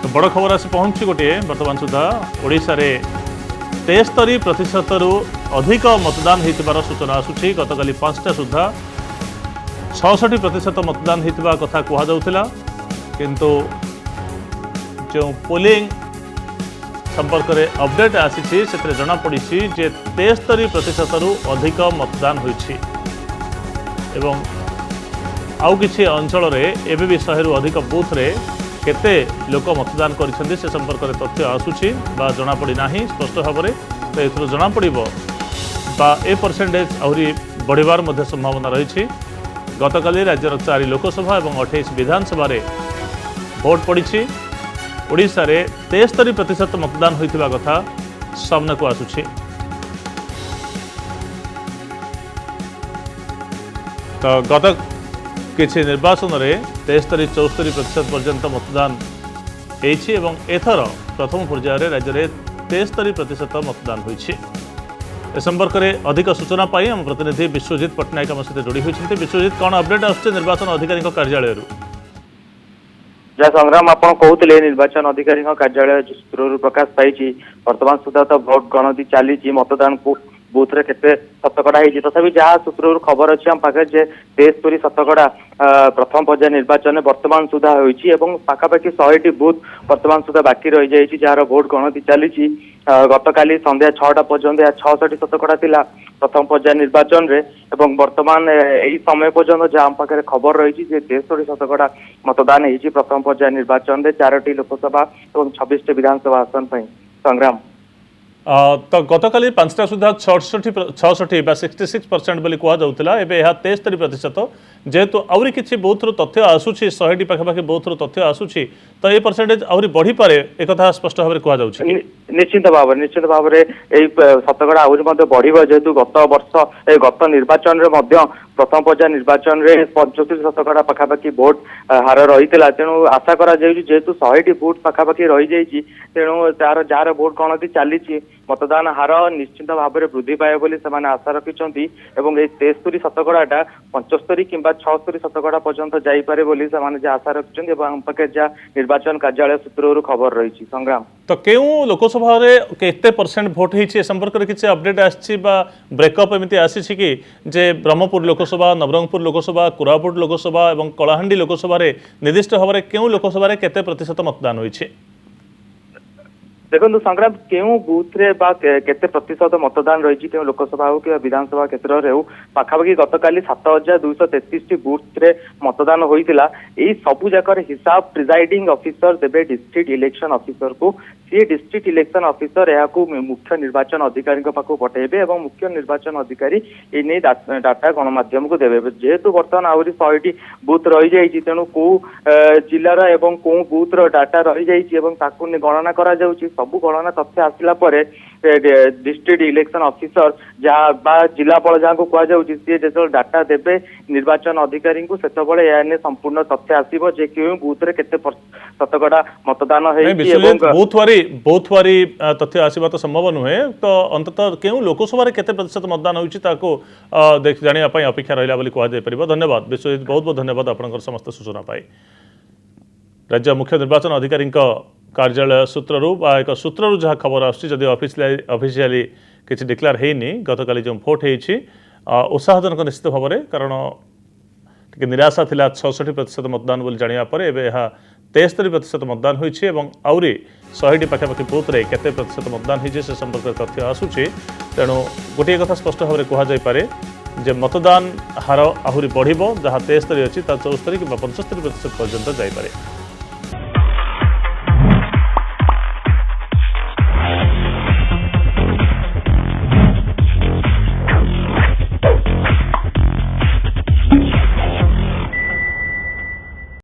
तो बड़ खबर आसी पहुंची गोटे बर्तमान सुधा ओडिशा रे 73% अधिक मतदान होइतिबार सूचना आसुछि। गतकाली 5टा सुधा 66% मतदान होइतिबा कथा कुहा जाउथिला, किंतु जो पोलिंग संपर्क में अपडेट आसी से जना पड़ी जे 73% अधिक मतदान होइछि एवं आउ किछि अंचल रे एबे भी 100 रु अधिक बूथ रे केते लोक मतदान करिसेंती से संपर्क में तथ्य आसुछि बा जना पड़ी नाही स्पष्ट भाव में। तो एथरो जना पड़िबो बा ए परसेंटेज आहुरी बढ़िबार मध्ये संभावना रही। गतकाली राज्यर 4 लोकसभा और 28 विधानसभा रे भोट पड़ी। ओडिशा रे 73% मतदान होइतिबा कथा सामना को आसुछि। तो गत किछि निर्वाचन रे 73-74% पर्यंत मतदान होइछि एवं एथर प्रथम पर्याय रे राज्य रे 73% मतदान होइछि। ए संपर्क में अधिक सूचना पाई हम प्रतिनिधि विश्वजित पट्टनायक आम सहित जोड़ी होइछन्ते। विश्वजित, कौन अपडेट आसुछि निर्वाचन अधिकारी कार्यालय रु? जहाँ संग्राम आप कहते निर्वाचन अधिकारी कार्यालय सूत्र प्रकाश पाई वर्तमान सुधा तो भोट गणति चली मतदान को बूथ रे केते शतकड़ा होती तथापि जहाँ सूत्र खबर अच्छी आम पाखे 73 शतकड़ा प्रथम पर्याय निर्वाचन में वर्तमान सुधा होती पाखापाखि 100टी बूथ वर्तमान सुधा बाकी रही जाइए जार भोट गणति चली। गतकाली संध्या 6टा पर्यंत 66 शतकड़ा थिला प्रथम पर्याय निर्वाचन रे वर्तमान यही समय पर्यंत जहाँ आम पाखे खबर रही 63 शतकड़ा मतदान होती प्रथम पर्याय निर्वाचन में 4टी लोकसभा और 26टी विधानसभा आसन पर। संग्राम तो गतकाली 5टा सुधा 66% बोली कह जाउथिला, एबे यह 73%। जेहेतु आउरी किछि बूथ रो तथ्य आसुछि 100टी पाखापाखि बूथ रो तथ्य आसुछि तो ये परसेंटेज आउरी बढ़ी पारे एक कथा स्पष्ट भाव में कह जाउछि। निश्चित भाव में यही शतकड़ा आउरी मध्य बढ़िबो जेहेतु गत निर्वाचन रे मध्य प्रथम पर्याय निर्वाचन रे 75 शतकड़ा पाखापाखि भोट हार रही तेणु आशा करा जेहेतु 100टी भोट पाखापाखि रही जाइए तेणु तार जार भोट गणति चली मतदान हार निश्चित भाव में वृद्धि पाए बोली से आशा रखिंट एवं 73 शतकड़ाटा 75 किंबा 76 शतकड़ा पर्यंत जाइपे बोली से आशा रखिंट पाखे जहाँ निर्वाचन कार्यालय सूत्र खबर रही। संग्राम, तो क्यों लोकसभा रे केते परसेंट भोट होइछि संपर्क में किसी अपडेट आछि बा ब्रेकअप एमती आसी कि जे ब्रह्मपुर लोकसभा, नवरंगपुर लोकसभा, कोरापुट लोकसभा और कलाहांडी लोकसभा रे निर्दिष्ट भाव में क्यों लोकसभा रे केते प्रतिशत मतदान होइछि? देखो संग्राम क्यों बूथ रे बा केते प्रतिशत मतदान रही क्यों लोकसभा हो कि विधानसभा क्षेत्र में हो पाखापाखि गतकाली 7233 बूथ रे मतदान होइतिला। एई सबु जाकर हिसाब प्रिजाइडिंग ऑफिसर देबे डिस्ट्रिक्ट इलेक्शन ऑफिसर को। सी डिस्ट्रिक्ट इलेक्शन ऑफिसर यह मुख्य निर्वाचन अधिकारी पाखु पठेबे और मुख्य निर्वाचन अधिकारी एने डाटा गणमाध्यम को देवे। जेहेतु बर्तमान आहरी 100टी बूथ रही जाइए तेणु कौ जिलार एवं कौ बूथर डाटा रही जाइए गणना करा जाउछि। सबू गणना तथ्य आसला डिस्ट्रिक्ट इलेक्शन ऑफिसर जहाँ जिलापाल जहाँ को कहुच्छी सी जो डाटा देवे निर्वाचन अधिकारी को से संपूर्ण तथ्य आसो जे क्यों बूथ रे केते शतकड़ा मतदान बूथ वारी तथ्य आसवा तो संभव नुहे। तो अंततः क्यों लोकसभा केते प्रतिशत मतदान होइछि ताको जानिया पई अपेक्षा रहिला बोली कहा जाय परिबो। धन्यवाद विश्वजित, बहुत बहुत धन्यवाद आपनकर समस्त सूचना पाई। राज्य मुख्य निर्वाचन अधिकारी कार्यालय सूत्रु एक सूत्रु जहाँ खबर आदि ऑफिशियली किसी डिक्लेयर होनी गतकाली जो भोट होती उत्साहजनक निश्चित भाव में, कारण टी निराशा थिला 66% मतदान बोली जानिया परे एबे यह 73% मतदान होइछि एवं आउरी 100टी पाखापाखि बूथ रे केते प्रतिशत मतदान होइछि से संपर्क में तथ्य आसुछि। तेणु गोटे कथा स्पष्ट भाव में कह जाय पारे जे मतदान हार आहुरी बढ़िबो जहाँ 73 अछि ता 74 कि 75% पर्यंत जाय पारे।